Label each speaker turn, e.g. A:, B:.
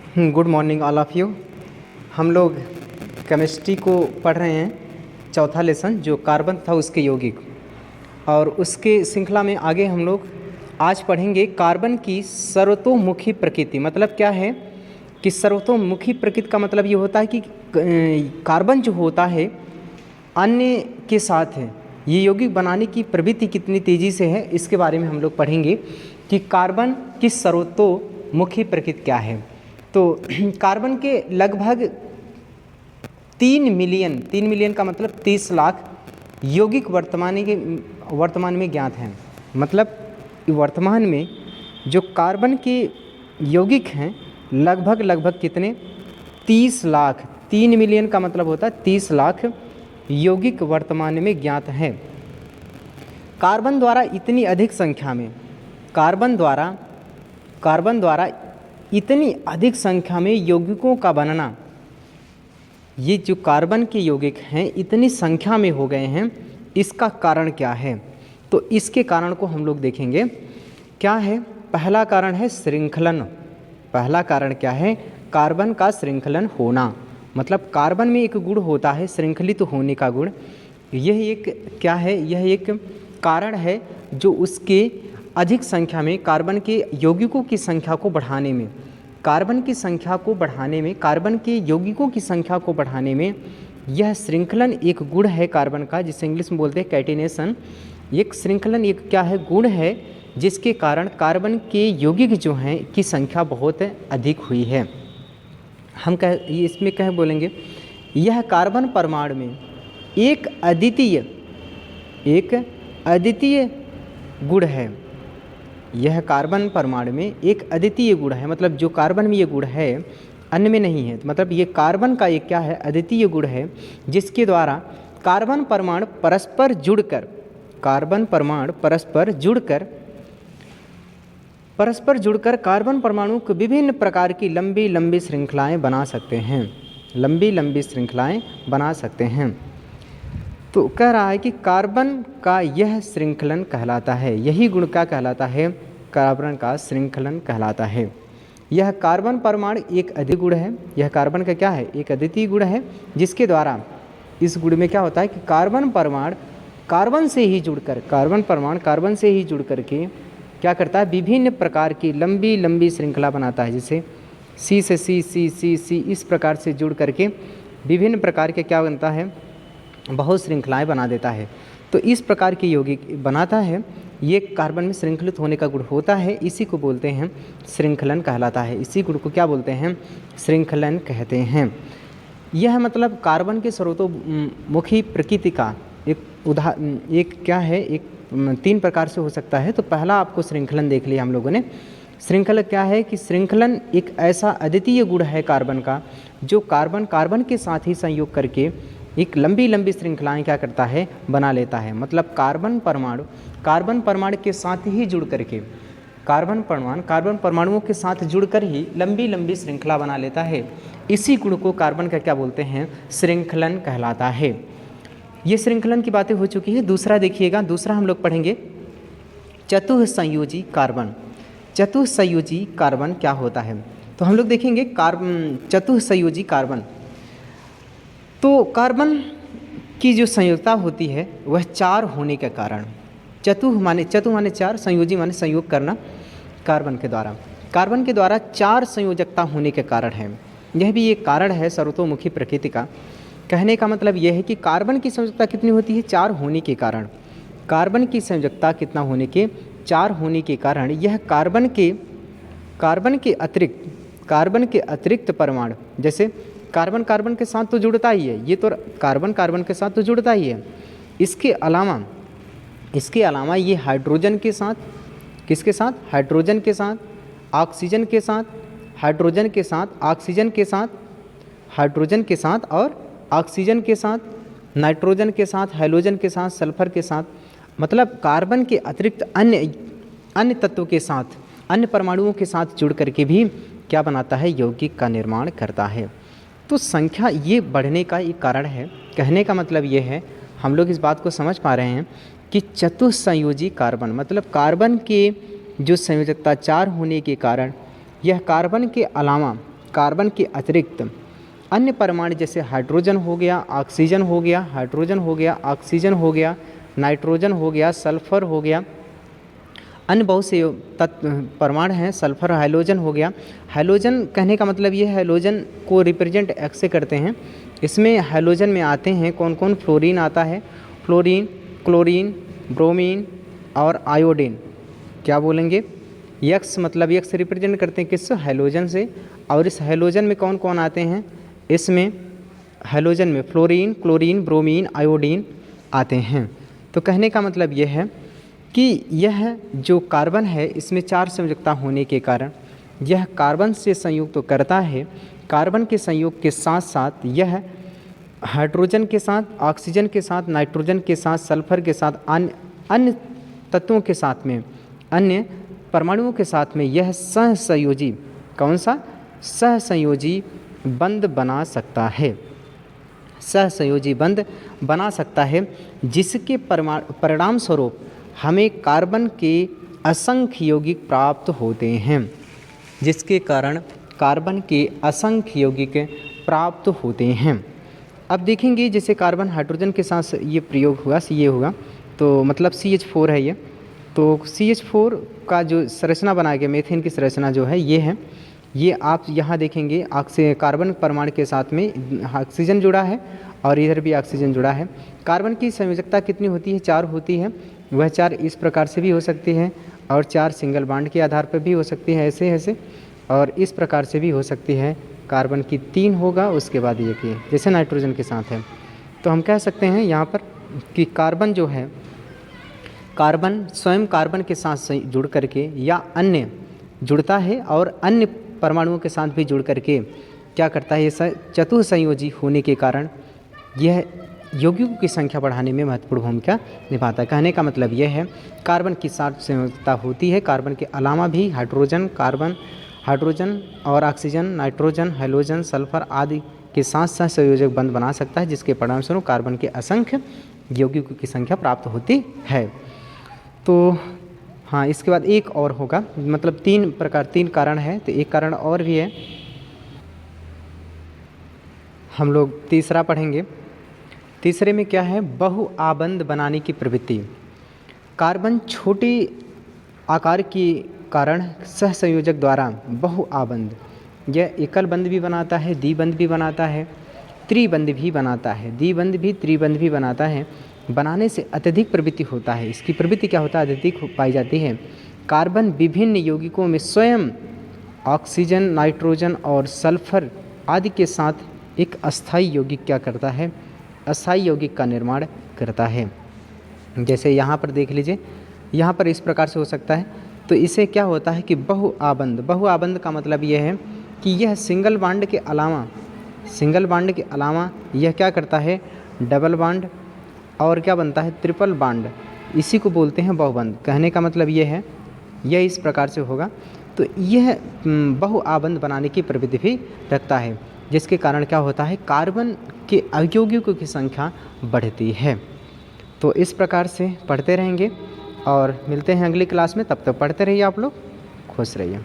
A: Good morning all of you. हम लोग chemistry को पढ़ रहे हैं, चौथा लेसन जो कार्बन था उसके यौगिक, और उसके श्रृंखला में आगे हम लोग आज पढ़ेंगे कार्बन की सर्वतोमुखी प्रकृति। मतलब क्या है कि सर्वतोमुखी प्रकृति का मतलब ये होता है कि कार्बन जो होता है अन्य के साथ है, ये यौगिक बनाने की प्रवृत्ति कितनी तेज़ी से है, इसके बारे में हम लोग पढ़ेंगे कि कार्बन की सर्वतोमुखी प्रकृति क्या है। तो कार्बन के लगभग 3 मिलियन का मतलब 30 लाख यौगिक वर्तमान में ज्ञात हैं। मतलब वर्तमान में जो कार्बन के यौगिक हैं लगभग कितने 30 लाख। 3 मिलियन का मतलब होता है 30 लाख यौगिक वर्तमान में ज्ञात हैं। कार्बन द्वारा इतनी अधिक संख्या में कार्बन द्वारा इतनी अधिक संख्या में यौगिकों का बनना, ये जो कार्बन के यौगिक हैं इतनी संख्या में हो गए हैं, इसका कारण क्या है? तो इसके कारण को हम लोग देखेंगे। क्या है? पहला कारण है श्रृंखलन। पहला कारण क्या है? कार्बन का श्रृंखलन होना। मतलब कार्बन में एक गुण होता है श्रृंखलित होने का गुण। यह एक क्या है? यह एक कारण है जो उसके अधिक संख्या में कार्बन के यौगिकों की संख्या को बढ़ाने में, कार्बन के यौगिकों की संख्या को बढ़ाने में यह श्रृंखलन एक गुण है कार्बन का, जिसे इंग्लिश में बोलते हैं कैटिनेशन। एक श्रृंखलन एक क्या है? गुण है, जिसके कारण कार्बन के यौगिक जो हैं की संख्या बहुत अधिक हुई है। हम इसमें कह बोलेंगे यह कार्बन परमाणु में एक अद्वितीय गुण है। यह कार्बन परमाणु में एक अद्वितीय गुण है। मतलब जो कार्बन में ये गुण है अन्य में नहीं है। मतलब ये कार्बन का एक क्या है? अद्वितीय गुण है, जिसके द्वारा कार्बन परमाणु परस्पर जुड़कर कार्बन परमाणु को विभिन्न प्रकार की लंबी श्रृंखलाएं बना सकते हैं। तो कह रहा है कि कार्बन का यह श्रृंखलन कहलाता है, यही गुण क्या कहलाता है? कार्बन का श्रृंखलन कहलाता है। यह कार्बन परमाणु एक अद्वितीय गुण है। यह कार्बन का क्या है? एक अद्वितीय गुण है, जिसके द्वारा इस गुण में क्या होता है कि कार्बन परमाणु कार्बन से ही जुड़ करके क्या करता है? विभिन्न प्रकार की लंबी श्रृंखला बनाता है। जैसे सी से सी इस प्रकार से जुड़ करके विभिन्न प्रकार के क्या बनता है? बहुत श्रृंखलाएं बना देता है। तो इस प्रकार के यौगिक बनाता है, ये कार्बन में श्रृंखलित होने का गुण होता है, इसी को बोलते हैं श्रृंखलन कहलाता है। इसी गुण को क्या बोलते हैं? श्रृंखलन कहते हैं। यह मतलब कार्बन के सर्वतोमुखी प्रकृति का एक क्या है? एक 3 प्रकार से हो सकता है। तो पहला आपको श्रृंखलन देख लिया हम लोगों ने। श्रृंखलन क्या है? कि श्रृंखलन एक ऐसा अद्वितीय गुण है कार्बन का, जो कार्बन के साथ ही संयोग करके एक लंबी श्रृंखलाएं क्या करता है? बना लेता है। मतलब कार्बन परमाणु के साथ ही जुड़ करके कार्बन परमाणुओं के साथ जुड़कर ही लंबी श्रृंखला बना लेता है। इसी गुण को कार्बन का क्या बोलते हैं? श्रृंखलन कहलाता है। ये श्रृंखलन की बातें हो चुकी है। दूसरा देखिएगा, दूसरा हम लोग पढ़ेंगे चतुःसंयोजी कार्बन। चतुःसंयोजी कार्बन क्या होता है? तो हम लोग देखेंगे चतुःसंयोजी कार्बन। तो कार्बन की जो संयोजकता होती है वह 4 होने के कारण, चतु माने 4, संयोजी माने संयोग करना, कार्बन के द्वारा 4 संयोजकता होने के कारण है। यह भी एक कारण है सर्वतोमुखी प्रकृति का। कहने का मतलब यह है कि कार्बन की संयोजकता कितनी होती है? 4 होने के कारण। कार्बन की संयोजकता कितना होने के? 4 होने के कारण यह कार्बन के अतिरिक्त परमाणु, जैसे कार्बन के साथ तो जुड़ता ही है, ये तो कार्बन के साथ तो जुड़ता ही है। इसके अलावा ये हाइड्रोजन के साथ, किसके साथ? हाइड्रोजन के साथ, ऑक्सीजन के साथ, हाइड्रोजन के साथ, ऑक्सीजन के साथ, हाइड्रोजन के साथ और ऑक्सीजन के साथ, नाइट्रोजन के साथ, हैलोजन के साथ, सल्फर के साथ, मतलब कार्बन के अतिरिक्त अन्य तत्वों के साथ, अन्य परमाणुओं के साथ जुड़ करके भी क्या बनाता है? यौगिक का निर्माण करता है। तो संख्या ये बढ़ने का एक कारण है। कहने का मतलब ये है, हम लोग इस बात को समझ पा रहे हैं कि चतुःसंयोजी कार्बन मतलब कार्बन के जो संयोजकता 4 होने के कारण यह कार्बन के अलावा कार्बन के अतिरिक्त अन्य परमाणु जैसे हाइड्रोजन हो गया, ऑक्सीजन हो गया, हाइड्रोजन हो गया, ऑक्सीजन हो गया, नाइट्रोजन हो गया, सल्फर हो गया, अन्य बहुत से परमाणु हैं, सल्फर, हाइड्रोजन हो गया। हाइड्रोजन कहने का मतलब ये है, हाइड्रोजन को रिप्रेजेंट एक्स से करते हैं। इसमें हाइड्रोजन में आते हैं कौन कौन? फ्लोरीन आता है, फ्लोरीन, क्लोरीन, ब्रोमीन और आयोडीन। क्या बोलेंगे? यक्स मतलब यक्स रिप्रेजेंट करते हैं किस? हाइड्रोजन से। और इस हाइड्रोजन में कौन कौन आते हैं? इसमें हाइड्रोजन में फ्लोरीन, क्लोरीन, ब्रोमीन, आयोडीन आते हैं। तो कहने का मतलब यह है कि यह जो कार्बन है इसमें 4 संयोजकता होने के कारण यह कार्बन से संयुक्त तो करता है। कार्बन के संयोग के साथ साथ यह हाइड्रोजन के साथ, ऑक्सीजन के साथ, नाइट्रोजन के साथ, सल्फर के साथ, अन्य तत्वों के साथ में, अन्य परमाणुओं के साथ में यह सहसंयोजी, कौन सा? सहसंयोजी बंध बना सकता है। सहसंयोजी बंध बना सकता है, जिसके परिणाम स्वरूप हमें कार्बन के असंख्य यौगिक प्राप्त होते हैं, जिसके कारण कार्बन के असंख्य यौगिक प्राप्त होते हैं। अब देखेंगे जैसे कार्बन हाइड्रोजन के साथ ये प्रयोग हुआ, ये होगा तो मतलब CH4 है ये। तो CH4 का जो संरचना बनाया गया, मीथेन की संरचना जो है ये है। ये आप यहाँ देखेंगे कार्बन परमाणु के साथ में ऑक्सीजन जुड़ा है और इधर भी ऑक्सीजन जुड़ा है। कार्बन की संयोजकता कितनी होती है? 4 होती है। वह 4 इस प्रकार से भी हो सकती है और 4 सिंगल बॉन्ड के आधार पर भी हो सकती है, ऐसे ऐसे, और इस प्रकार से भी हो सकती है। कार्बन की 3 होगा, उसके बाद ये कि जैसे नाइट्रोजन के साथ है। तो हम कह सकते हैं यहाँ पर कि कार्बन जो है, कार्बन स्वयं कार्बन के साथ जुड़ करके या अन्य जुड़ता है और अन्य परमाणुओं के साथ भी जुड़ करके क्या करता है? ये चतुःसंयोजी होने के कारण यह यौगिकों की संख्या बढ़ाने में महत्वपूर्ण भूमिका निभाता है। कहने का मतलब यह है कार्बन की 7 संयोजकता होती है। कार्बन के अलावा भी हाइड्रोजन और ऑक्सीजन, नाइट्रोजन, हाइड्रोजन, सल्फर आदि के साथ साथ संयोजक बंध बना सकता है, जिसके परिणामस्वरूप कार्बन के असंख्य यौगिकों की संख्या प्राप्त होती है। तो हाँ, इसके बाद एक और होगा, मतलब 3 कारण है, तो एक कारण और भी है, हम लोग तीसरा पढ़ेंगे। तीसरे में क्या है? बहुआबंध बनाने की प्रवृत्ति। कार्बन छोटे आकार के कारण सहसंयोजक द्वारा बहुआबंध, यह एकल बंध भी बनाता है, द्विबंध भी बनाता है, त्रिबंध भी बनाता है, द्विबंध भी त्रिबंध भी बनाता है। बनाने से अत्यधिक प्रवृत्ति होता है। इसकी प्रवृत्ति क्या होता है? अत्यधिक पाई जाती है। कार्बन विभिन्न यौगिकों में स्वयं ऑक्सीजन, नाइट्रोजन और सल्फर आदि के साथ एक अस्थायी यौगिक क्या करता है? अस्थायी यौगिक का निर्माण करता है। जैसे यहाँ पर देख लीजिए, यहाँ पर इस प्रकार से हो सकता है। तो इसे क्या होता है कि बहुआबंध का मतलब यह है कि यह सिंगल बॉन्ड के अलावा यह क्या करता है? डबल बॉन्ड और क्या बनता है? Triple bond. इसी को बोलते हैं बहुबंध। कहने का मतलब ये है, यह इस प्रकार से होगा। तो यह बहुआबंध बनाने की प्रवृत्ति भी रखता है, जिसके कारण क्या होता है? कार्बन के अयौगिकों की संख्या बढ़ती है। तो इस प्रकार से पढ़ते रहेंगे और मिलते हैं अगली क्लास में। तब तक पढ़ते रहिए आप लोग, खुश रहिए।